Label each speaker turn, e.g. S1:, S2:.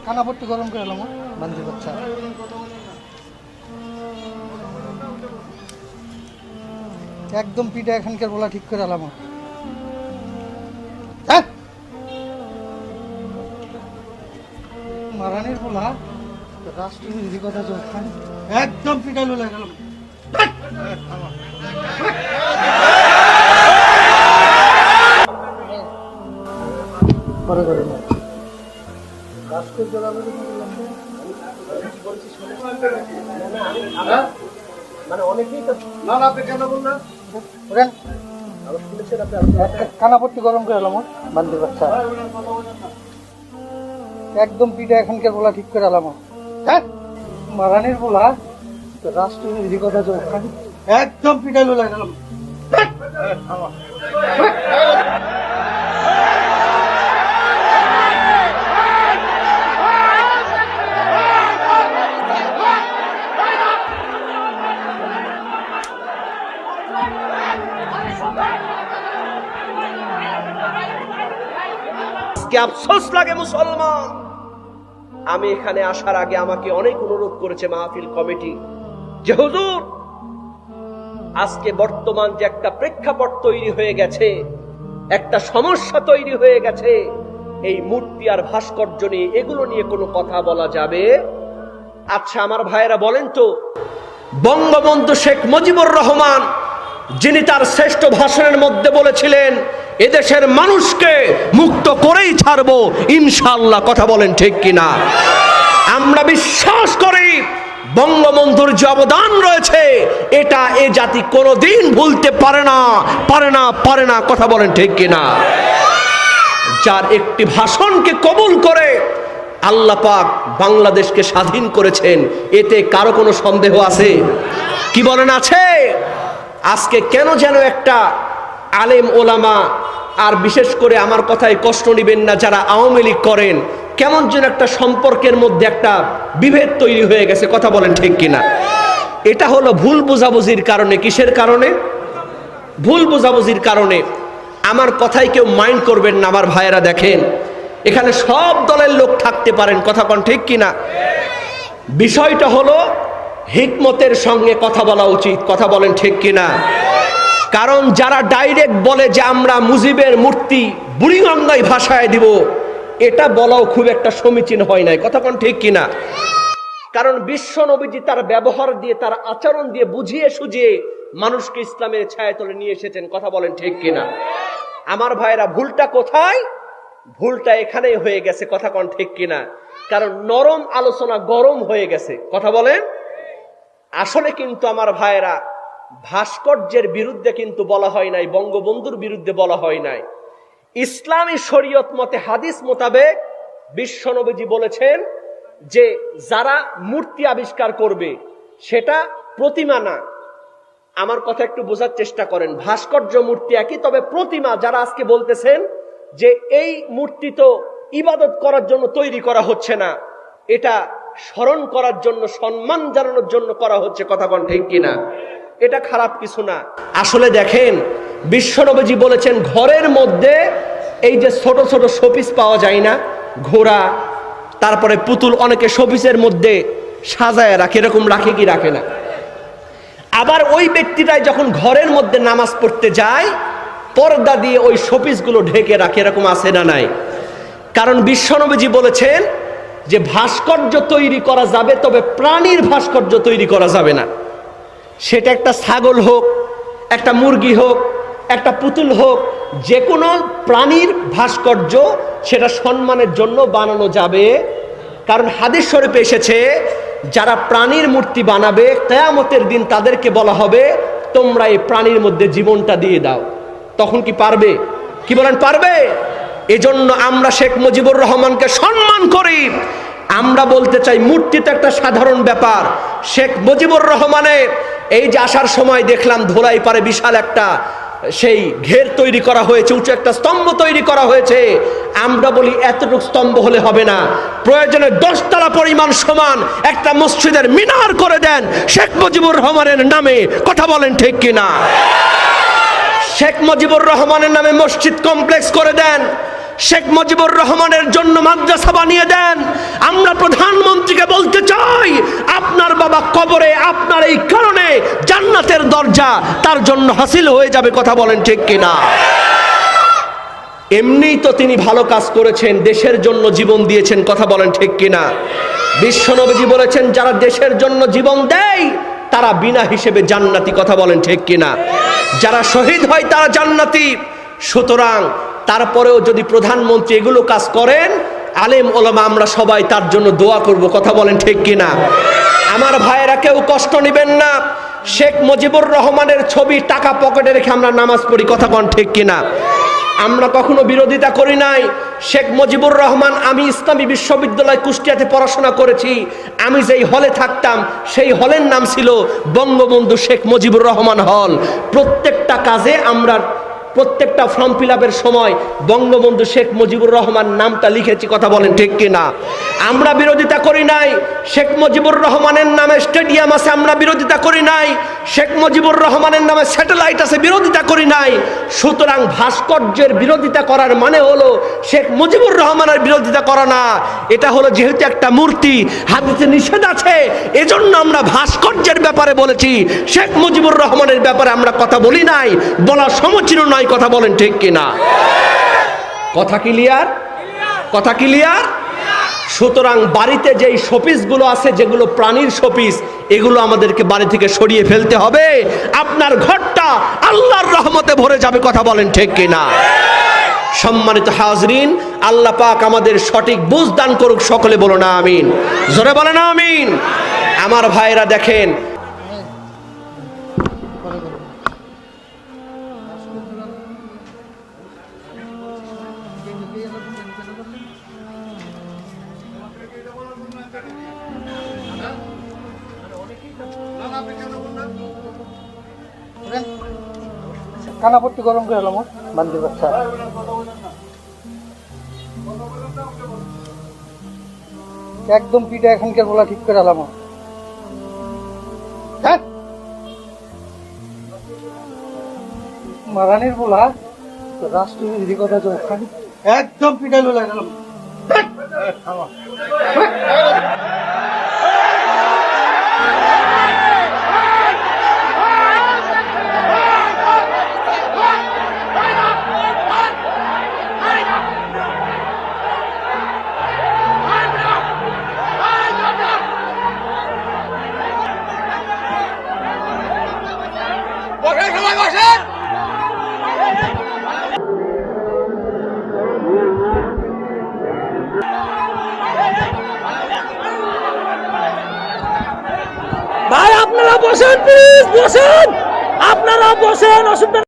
S1: কানাপট্টি গরম করে এলাম বান্ধি বাচ্চা একদম পিঠা এখানকার বলা ঠিক করে এলাম মারানির বলা রাষ্ট্রবিরোধী কথা চলছে একদম পিঠা লোলা গেলাম পরে করে
S2: মানে অনেকেই তো না আপনি কেন বললেন
S1: কানাপট্টি গরম করে এলাম বান্ধি বাচ্চা একদম পিঠা এখানকার বলা ঠিক করে এলাম মারানির বলা রাষ্ট্রবিরোধী কথা চলছে একদম পিঠা লোলা গেলাম
S2: আফসোস লাগে মুসলমান, আমি এখানে আসার আগে আমাকে অনেক অনুরোধ করেছে মাহফিল কমিটি যে হুজুর আজকে বর্তমান যে একটা প্রেক্ষাপট তৈরি হয়ে গেছে, একটা সমস্যা তৈরি হয়ে গেছে, এই মূর্তি আর ভাস্কর্য নিয়ে এগুলো নিয়ে কোনো কথা বলা যাবে? আচ্ছা আমার ভাইয়েরা বলেন তো, বঙ্গবন্ধু শেখ মুজিবুর রহমান যিনি তার শ্রেষ্ঠ ভাষণের মধ্যে বলেছিলেন এদেশের মানুষকে মুক্ত করেই ছাড়বো ইনশাআল্লাহ, কথা বলেন ঠিক কিনা? আমরা বিশ্বাস করি বঙ্গবন্ধুর যে অবদান রয়েছে এটা এ জাতি কোনোদিন ভুলতে পারে না, কথা বলেন ঠিক কিনা? যার একটি ভাষণকে কবুল করে আল্লাহ পাক বাংলাদেশকে স্বাধীন করেছেন, এতে কারো কোনো সন্দেহ আছে? কি বলেন আছে? আজকে কেন যেন একটা আলেম ওলামা, আর বিশেষ করে আমার কথায় কষ্ট নেবেন না যারা আওয়ামী লীগ করেন, কেমন যেন একটা সম্পর্কের মধ্যে একটা বিভেদ তৈরি হয়ে গেছে, কথা বলেন ঠিক কিনা? এটা হলো ভুল বোঝাবুঝির কারণে। কিসের কারণে? ভুল বোঝাবুঝির কারণে। আমার কথাই কেউ মাইন্ড করবেন না আমার ভাইয়েরা। দেখেন এখানে সব দলের লোক থাকতে পারেন, কথা বলেন ঠিক কিনা? বিষয়টা হলো হিকমতের সঙ্গে কথা বলা উচিত, কথা বলেন ঠিক কিনা? কারণ যারা ডাইরেক্ট বলে যে আমরা মুজিবের মূর্তি বুড়িগঙ্গায় ভাসায় দিব, এটা বলাও খুব একটা সমীচীন হয় নাই, কথা বলেন ঠিক কিনা? কারণ বিশ্ব নবীজি তার ব্যবহার দিয়ে, তার আচরণ দিয়ে বুঝিয়ে সুঝিয়ে মানুষকে ইসলামের ছায়াতলে নিয়ে এসেছেন, কথা বলেন ঠিক কিনা? আমার ভাইরা ভুলটা কোথায়? ভুলটা এখানেই হয়ে গেছে, কথা কোন ঠিক কিনা? কারণ নরম আলোচনা গরম হয়ে গেছে, কথা বলেন। আসলে কিন্তু আমার ভাইরা ভাস্কর্যের বিরুদ্ধে কিন্তু বলা হয় নাই, বঙ্গবন্ধুর বিরুদ্ধে বলা হয় নাই। ইসলামী শরীয়ত মতে হাদিস মোতাবেক বিশ্বনবীজি বলেছেন যে যারা মূর্তি আবিষ্কার করবে সেটা প্রতিমা না। আমার কথা একটু বোঝার চেষ্টা করেন, ভাস্কর্য মূর্তি একই, তবে প্রতিমা যারা আজকে বলতেছেন যে এই মূর্তি তো ইবাদত করার জন্য তৈরি করা হচ্ছে না, এটা স্মরণ করার জন্য, সম্মান জানানোর জন্য করা হচ্ছে, কথা বলেন ঠিক কিনা? এটা খারাপ কিছু না। আসলে দেখেন বিশ্বনবীজি বলেছেন ঘরের মধ্যে এই যে ছোট ছোট শোপিস পাওয়া যায় না, ঘোড়া, তারপরে পুতুল, অনেকে শোপিসের মধ্যে সাজায় রাখে, এরকম রাখে কি রাখে না? আবার ওই ব্যক্তিটাই যখন ঘরের মধ্যে নামাজ পড়তে যায় পর্দা দিয়ে ওই শোপিসগুলো ঢেকে রাখে, এরকম আছে না নাই? কারণ বিশ্বনবীজি বলেছেন যে ভাস্কর্য তৈরি করা যাবে, তবে প্রাণীর ভাস্কর্য তৈরি করা যাবে না। সেটা একটা ছাগল হোক, একটা মুরগি হোক, একটা পুতুল হোক, যে কোনো প্রাণীর ভাস্কর্য সেটা সম্মানের জন্য বানানো যাবে। কারণ হাদিস শরীফে এসেছে যারা প্রাণীর মূর্তি বানাবে কিয়ামতের দিন তাদেরকে বলা হবে তোমরা এই প্রাণীর মধ্যে জীবনটা দিয়ে দাও। তখন কি পারবে? কি বলেন, পারবে? এজন্য আমরা শেখ মুজিবুর রহমানকে সম্মান করি। আমরা বলতে চাই মূর্তি তো একটা সাধারণ ব্যাপার। শেখ মুজিবুর রহমানের এই যে আসার সময় দেখলাম ধোলাই পারে বিশাল একটা সেই ঘের তৈরি করা হয়েছে, উঁচু একটা স্তম্ভ তৈরি করা হয়েছে। আমরা বলি এতটুকু স্তম্ভ হলে হবে না, প্রয়োজনে 10 তলা পরিমাণ সমান একটা মসজিদের মিনার করে দেন শেখ মুজিবুর রহমানের নামে, কথা বলেন ঠিক কিনা? শেখ মুজিবুর রহমানের নামে মসজিদ কমপ্লেক্স করে দেন, শেখ মুজিবুর রহমানের জন্য মাদ্রাসা বানিয়ে দেন। আমরা প্রধানমন্ত্রীকে বলতে চাই, আপনার বাবা কবরে আপনার এই কারণে জান্নাতের দরজা তার জন্য হাসিল হয়ে যাবে। কথা বলেন ঠিক কিনা? এমনি তো তিনি ভালো কাজ করেছেন, দেশের জন্য জীবন দিয়েছেন। কথা বলেন ঠিক কিনা? বিশ্বনবীজি বলেছেন, যারা দেশের জন্য জীবন দেয় তারা বিনা হিসেবে জান্নাতি। কথা বলেন ঠিক কিনা? যারা শহীদ হয় তারা জান্নাতি। সুতরাং তারপরেও যদি প্রধানমন্ত্রী এগুলো কাজ করেন, আলেম ওলামা আমরা সবাই তার জন্য দোয়া করব। কথা বলেন ঠিক কিনা? আমার ভাইয়েরা কেউ কষ্ট নেবেন না। শেখ মুজিবুর রহমানের ছবি টাকা পকেটে রেখে আমরা নামাজ পড়ি। কথা বলেন ঠিক কিনা? আমরা কখনো বিরোধিতা করি নাই। শেখ মুজিবুর রহমান, আমি ইসলামী বিশ্ববিদ্যালয় কুষ্টিয়াতে পড়াশোনা করেছি। আমি যেই হলে থাকতাম সেই হলের নাম ছিল বঙ্গবন্ধু শেখ মুজিবুর রহমান হল। প্রত্যেকটা কাজে আমরা প্রত্যেকটা ফর্ম ফিল আপের সময় বঙ্গবন্ধু শেখ মুজিবুর রহমান নামটা লিখেছি। কথা বলেন ঠিক কিনা? আমরা বিরোধিতা করি নাই। শেখ মুজিবুর রহমানের নামে স্টেডিয়াম আছে, আমরা বিরোধিতা করি নাই। শেখ মুজিবুর রহমানের নামে স্যাটেলাইট আছে, বিরোধিতা করি নাই। সুতরাং ভাস্কর্যের বিরোধিতা করার মানে হলো শেখ মুজিবুর রহমানের বিরোধিতা করা না। এটা হলো যেহেতু একটা মূর্তি, হাদিসে নিষেধ আছে, এজন্য আমরা ভাস্কর্যের ব্যাপারে বলেছি। শেখ মুজিবুর রহমানের ব্যাপারে আমরা কথা বলি নাই, বলা সমীচীন নয়। কথা বলেন ঠিক কিনা? কথা ক্লিয়ার? কথা ক্লিয়ার? সুতরাং বাড়িতে যেই শোপিসগুলো আছে, যেগুলো প্রাণীর শোপিস, এগুলো আমাদেরকে বাড়ি থেকে সরিয়ে ফেলতে হবে। আপনার ঘরটা আল্লাহর রহমতে ভরে যাবে। কথা বলেন ঠিক কিনা? সম্মানিত হাজরিন, আল্লাহ পাক আমাদের সঠিক বুঝ দান করুক। সকলে বলো না আমিন। জোরে বলো না আমিন। আমার ভাইরা দেখেন,
S1: কানাপট্টি গরম করে এলাম বান্দির বাচ্চা। একদম পিঠা এখানকার বলা ঠিক করে এলাম। হ্যাঁ, মারানির বলা রাষ্ট্রবিরোধী কথা তো একদম পিঠা লোলা গেলাম।
S3: ভাই আপনারা বসেন, প্লিজ বসেন, আপনারা বসেন, অসুবিধা